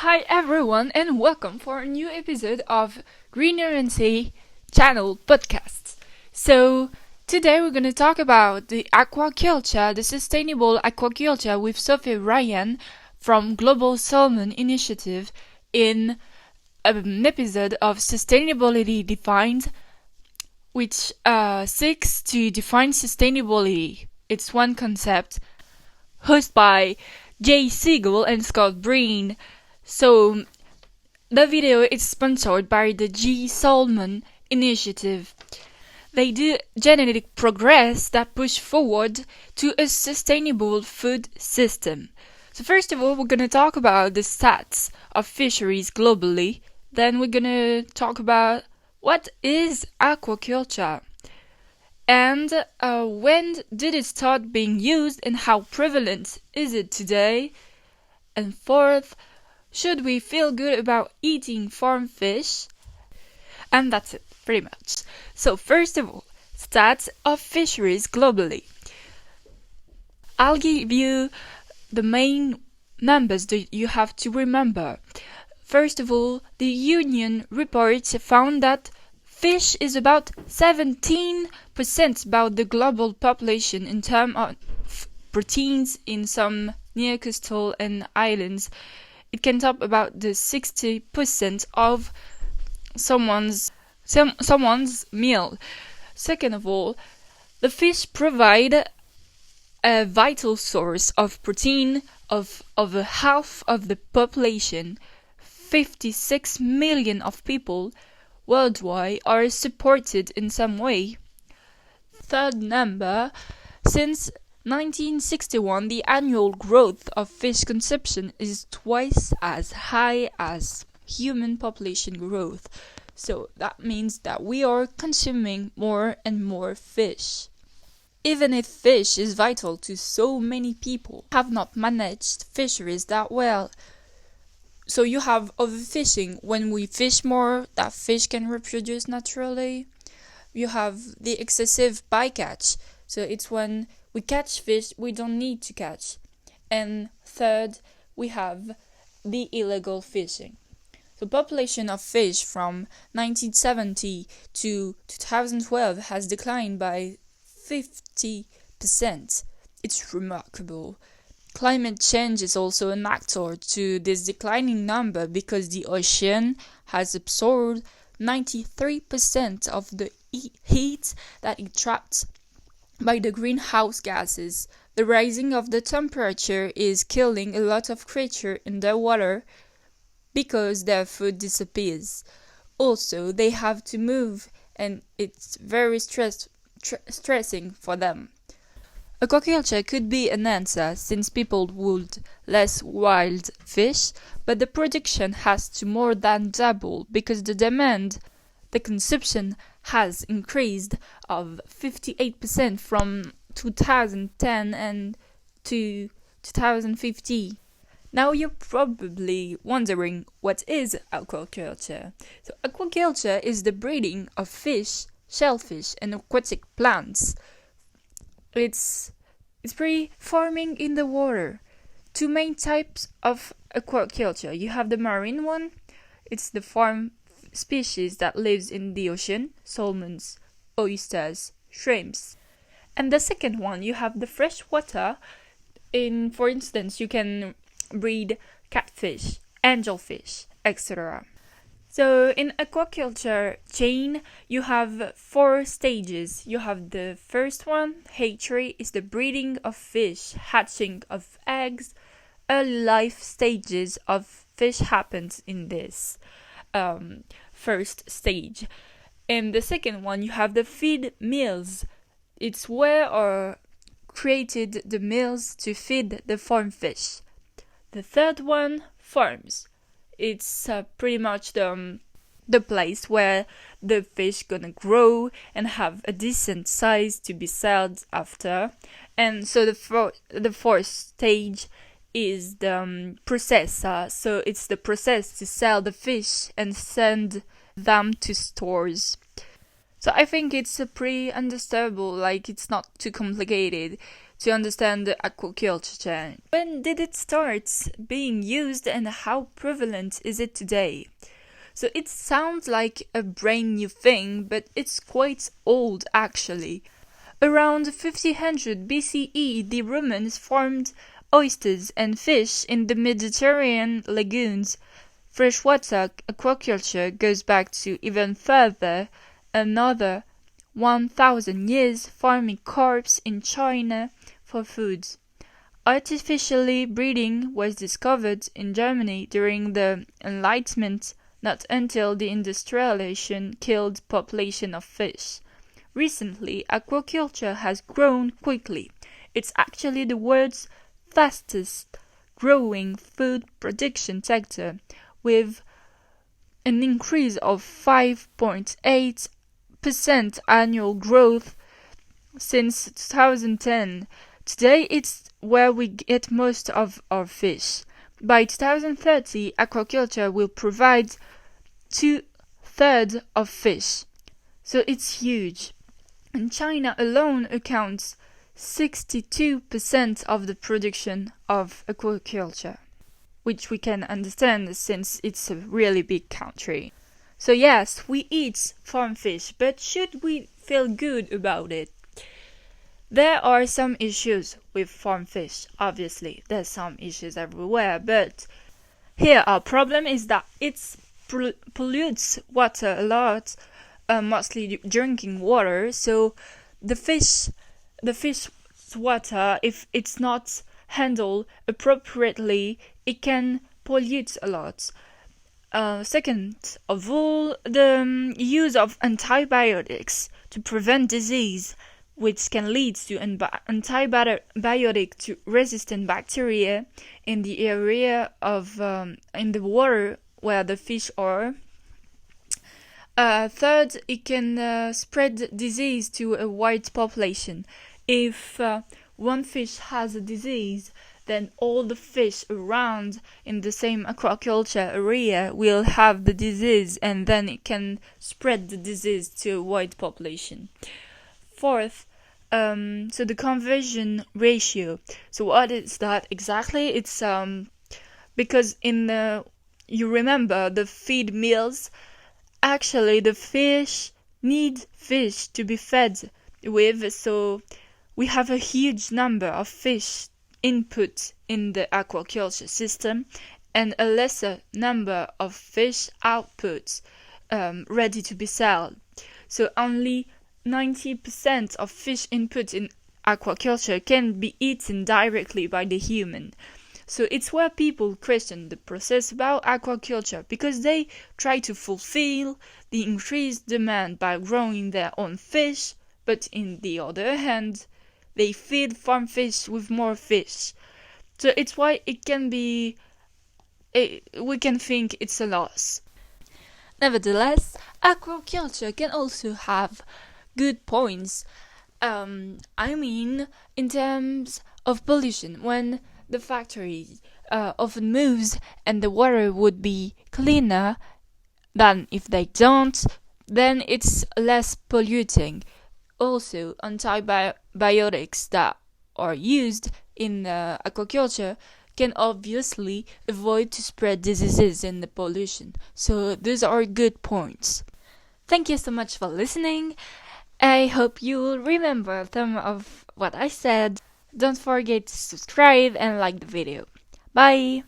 Hi everyone and welcome for a new episode of Greener and Sea channel podcast. So today we're going to talk about the aquaculture, the sustainable aquaculture with Sophie Ryan from Global Salmon Initiative in an episode of Sustainability Defined, which seeks to define sustainability. It's one concept, hosted by Jay Siegel and Scott Breen. So, the video is sponsored by the G Salmon Initiative. They do genetic progress that push forward to a sustainable food system. So first of all, we're going to talk about the stats of fisheries globally. Then we're going to talk about what is aquaculture and when did it start being used and how prevalent is it today. And fourth, should we feel good about eating farm fish? And that's it, pretty much. So first of all, stats of fisheries globally. I'll give you the main numbers that you have to remember. First of all, the Union report found that fish is about 17% about the global population in terms of proteins in some near coastal and islands. It can top about the 60% of someone's meal. Second of all, the fish provide a vital source of protein of over half of the population. 56 million of people worldwide are supported in some way. Third number, since 1961, the annual growth of fish consumption is twice as high as human population growth. So that means that we are consuming more and more fish. Even if fish is vital to so many people, have not managed fisheries that well. So you have overfishing. When we fish more, that fish can reproduce naturally. You have the excessive bycatch. So it's when we catch fish we don't need to catch. And third, we have the illegal fishing. The population of fish from 1970 to 2012 has declined by 50%. It's remarkable. Climate change is also an actor to this declining number because the ocean has absorbed 93% of the heat that it traps by the greenhouse gases. The rising of the temperature is killing a lot of creatures in the water because their food disappears. Also, they have to move and it's very stressing for them. Aquaculture could be an answer since people would less wild fish, but the production has to more than double because the consumption has increased of 58% from 2010 and to 2050. Now you're probably wondering what is aquaculture. So aquaculture is the breeding of fish, shellfish and aquatic plants. It's pretty farming in the water. Two main types of aquaculture. You have the marine one. It's the farm species that lives in the ocean, salmons, oysters, shrimps. And the second one, you have the freshwater. For instance, you can breed catfish, angelfish, etc. So in aquaculture chain, you have 4 stages. You have the first one, hatchery, is the breeding of fish, hatching of eggs. Early life stages of fish happens in this first stage. And the second one, you have the feed mills. It's where are created the mills to feed the farm fish. The third one, farms. It's pretty much the place where the fish gonna grow and have a decent size to be sold after. And so the fourth stage is the processor. So it's the process to sell the fish and send them to stores. So I think it's pretty understandable, like it's not too complicated to understand the aquaculture chain. When did it start being used and how prevalent is it today? So it sounds like a brand new thing, but it's quite old actually. Around 1500 BCE, the Romans farmed oysters and fish in the Mediterranean lagoons. Freshwater aquaculture goes back to even further, another 1000 years, farming carps in China for food. Artificially breeding was discovered in Germany during the Enlightenment, not until the industrialization killed population of fish. Recently, aquaculture has grown quickly. It's actually the world's fastest growing food production sector, with an increase of 5.8% annual growth since 2010. Today it's where we get most of our fish. By 2030, aquaculture will provide 2/3 of fish. So it's huge. And China alone accounts 62% of the production of aquaculture, which we can understand since it's a really big country. So yes, we eat farm fish, but should we feel good about it? There are some issues with farm fish, obviously. There's some issues everywhere, but here our problem is that it pollutes water a lot, mostly drinking water, so the fish's water, if it's not handled appropriately, it can pollute a lot. Second of all, the use of antibiotics to prevent disease, which can lead to antibiotic resistant bacteria in the area of in the water where the fish are. Third, it can spread disease to a wide population. If one fish has a disease, then all the fish around in the same aquaculture area will have the disease, and then it can spread the disease to a wide population. Fourth, so the conversion ratio. So what is that exactly? It's because you remember the feed mills. Actually, the fish need fish to be fed with, so we have a huge number of fish input in the aquaculture system and a lesser number of fish output ready to be sold. So only 90% of fish input in aquaculture can be eaten directly by the human. So it's where people question the process about aquaculture, because they try to fulfill the increased demand by growing their own fish, but in the other hand, they feed farm fish with more fish. So it's why we can think it's a loss. Nevertheless, aquaculture can also have good points. In terms of pollution, when the factory often moves and the water would be cleaner than if they don't, then it's less polluting. Also, antibiotics that are used in aquaculture can obviously avoid to spread diseases in the pollution. So those are good points. Thank you so much for listening. I hope you will remember some of what I said. Don't forget to subscribe and like the video. Bye!